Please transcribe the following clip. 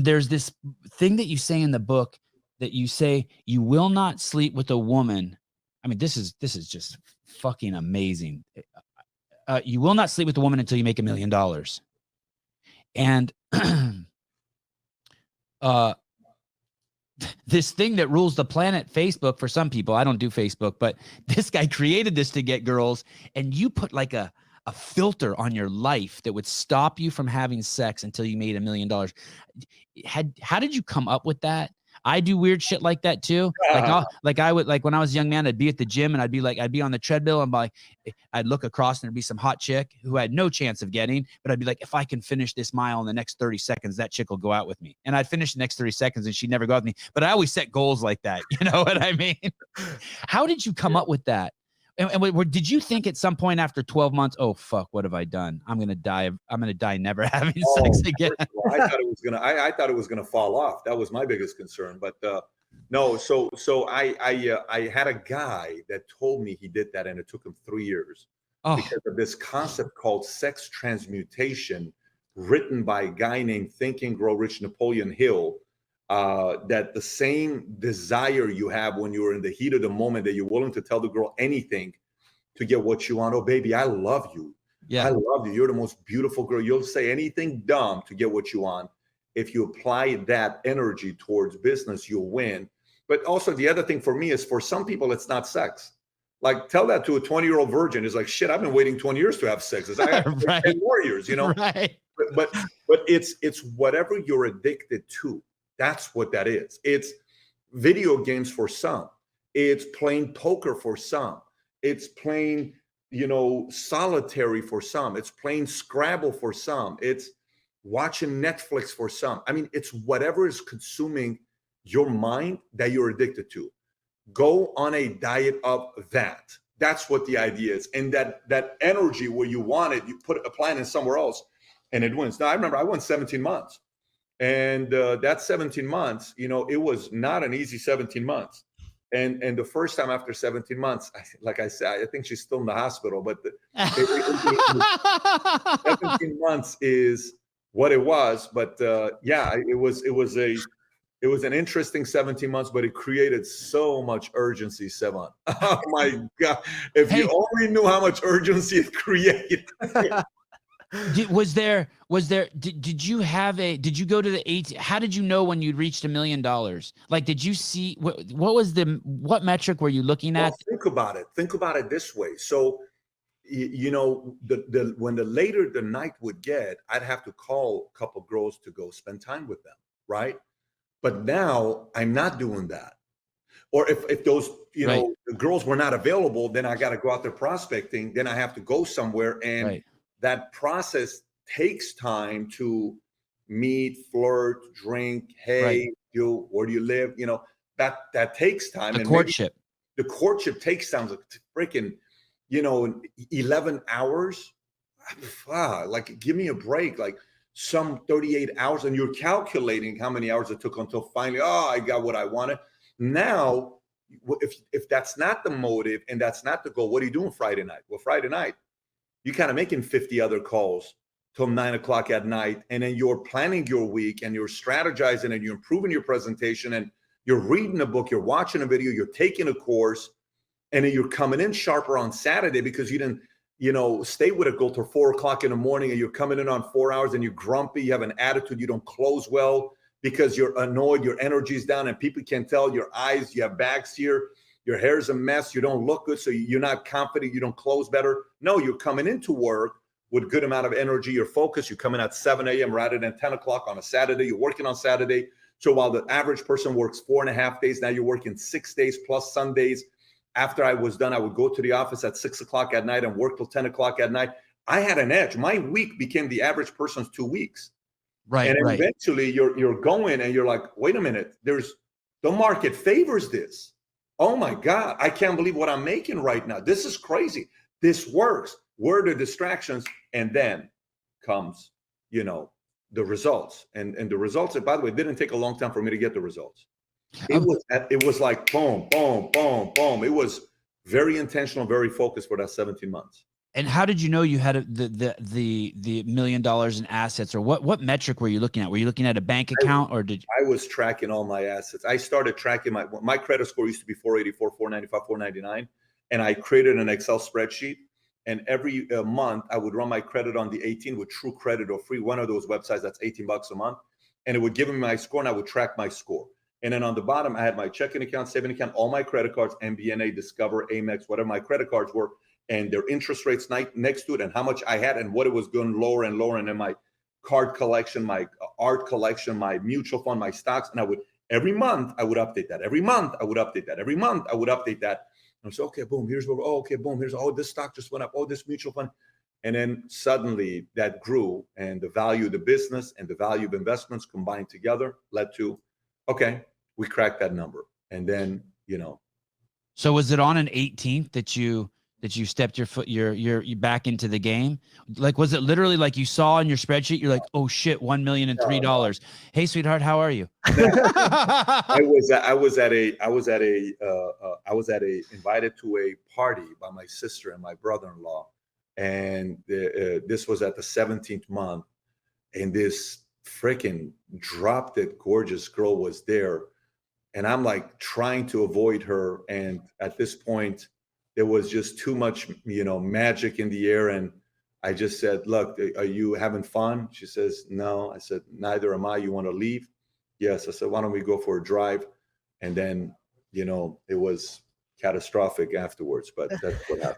there's this thing that you say in the book that you say you will not sleep with a woman. I mean, this is just fucking amazing. You will not sleep with a woman until you make $1 million. And this thing that rules the planet, Facebook, for some people, I don't do Facebook, but this guy created this to get girls, and you put like a filter on your life that would stop you from having sex until you made $1 million. How did you come up with that? I do weird shit like that too. Like I would, like when I was a young man, I'd be at the gym and I'd be on the treadmill and I'd look across and there'd be some hot chick who I had no chance of getting, but I'd be like, if I can finish this mile in the next 30 seconds, that chick will go out with me. And I'd finish the next 30 seconds and she'd never go out with me. But I always set goals like that. You know what I mean? How did you come up with that? And did you think at some point after 12 months, oh fuck, what have I done? I'm gonna die never having sex again. I thought it was gonna fall off. That was my biggest concern. But no, so I had a guy that told me he did that, and it took him 3 years because of this concept called sex transmutation, written by a guy named Think and Grow Rich Napoleon Hill. That the same desire you have when you're in the heat of the moment, that you're willing to tell the girl anything to get what you want. Oh, baby, I love you. Yeah, I love you. You're the most beautiful girl. You'll say anything dumb to get what you want. If you apply that energy towards business, you'll win. But also the other thing for me is, for some people, it's not sex. Like, tell that to a 20-year-old virgin. It's like, shit, I've been waiting 20 years to have sex. It's like, I have right. 10 more years, you know? Right. But it's whatever you're addicted to. That's what that is. It's video games for some. It's playing poker for some. It's playing, solitary for some. It's playing Scrabble for some. It's watching Netflix for some. I mean, it's whatever is consuming your mind that you're addicted to. Go on a diet of that. That's what the idea is. And that energy where you want it, you apply it in somewhere else, and it wins. Now, I remember I went 17 months. And that 17 months, it was not an easy 17 months. And the first time after 17 months, like I said, I think she's still in the hospital, but 17 months is what it was. But yeah, it was an interesting 17 months, but it created so much urgency, Sevan. Oh my God. If you only knew how much urgency it created. Did you go to the 18? How did you know when you'd reached $1 million? Like, did you see what metric were you looking at? Well, think about it this way. So, when the later the night would get, I'd have to call a couple girls to go spend time with them. Right. But now I'm not doing that. Or if those, right. The girls were not available, then I got to go out there prospecting. Then I have to go somewhere, and right. That process takes time to meet, flirt, drink. Hey, right. Where do you live? That takes time. The courtship. The courtship takes time, like freaking, 11 hours. Like, give me a break. Like, some 38 hours, and you're calculating how many hours it took until finally, I got what I wanted. Now, if that's not the motive and that's not the goal, what are you doing Friday night? Well, Friday night, you're kind of making 50 other calls till 9 o'clock at night. And then you're planning your week, and you're strategizing, and you're improving your presentation, and you're reading a book, you're watching a video, you're taking a course, and then you're coming in sharper on Saturday because you didn't, stay with a girl till 4 o'clock in the morning, and you're coming in on 4 hours, and you're grumpy, you have an attitude, you don't close well because you're annoyed, your energy's down, and people can tell your eyes, you have bags here. Your hair's a mess. You don't look good. So you're not confident. You don't close better. No, you're coming into work with good amount of energy. You're focused. You come in at 7 a.m. rather than 10 o'clock on a Saturday. You're working on Saturday. So while the average person works 4.5 days, now you're working 6 days plus Sundays. After I was done, I would go to the office at 6 o'clock at night and work till 10 o'clock at night. I had an edge. My week became the average person's 2 weeks. Right. And right. eventually you're going, and you're like, wait a minute, the market favors this. Oh my God, I can't believe what I'm making right now. This is crazy. This works. Where are the distractions? And then comes, the results. And the results, by the way, didn't take a long time for me to get the results. It was like boom, boom, boom, boom. It was very intentional, very focused for that 17 months. And how did you know you had the $1 million in assets, or what metric were you looking at? Were you looking at a bank account, or did I was tracking all my assets? I started tracking my credit score used to be 484, 495, 499, and I created an Excel spreadsheet. And every month I would run my credit on the 18 with True Credit or Free, one of those websites that's $18 a month, and it would give me my score, and I would track my score. And then on the bottom, I had my checking account, saving account, all my credit cards, MBNA, Discover, Amex, whatever my credit cards were, and their interest rates next to it, and how much I had, and what it was going lower and lower, and then my card collection, my art collection, my mutual fund, my stocks, and I would every month I would update that. Every month I would update that. Every month I would update that. And so, okay, boom, here's what. Oh, okay, boom, here's this stock just went up. Oh, this mutual fund. And then suddenly that grew, and the value of the business and the value of investments combined together led to, okay, we cracked that number. And then, So was it on an 18th that you stepped your foot, your back into the game? Like, was it literally like you saw on your spreadsheet, you're like, oh shit, $1,003. Hey, sweetheart, how are you? I was invited to a party by my sister and my brother-in-law. And this was at the 17th month. And this freaking drop dead gorgeous girl was there. And I'm like trying to avoid her. And at this point, there was just too much, magic in the air. And I just said, look, are you having fun? She says, no. I said, neither am I. You want to leave? Yes. I said, why don't we go for a drive? And then, it was catastrophic afterwards, but that's what happened.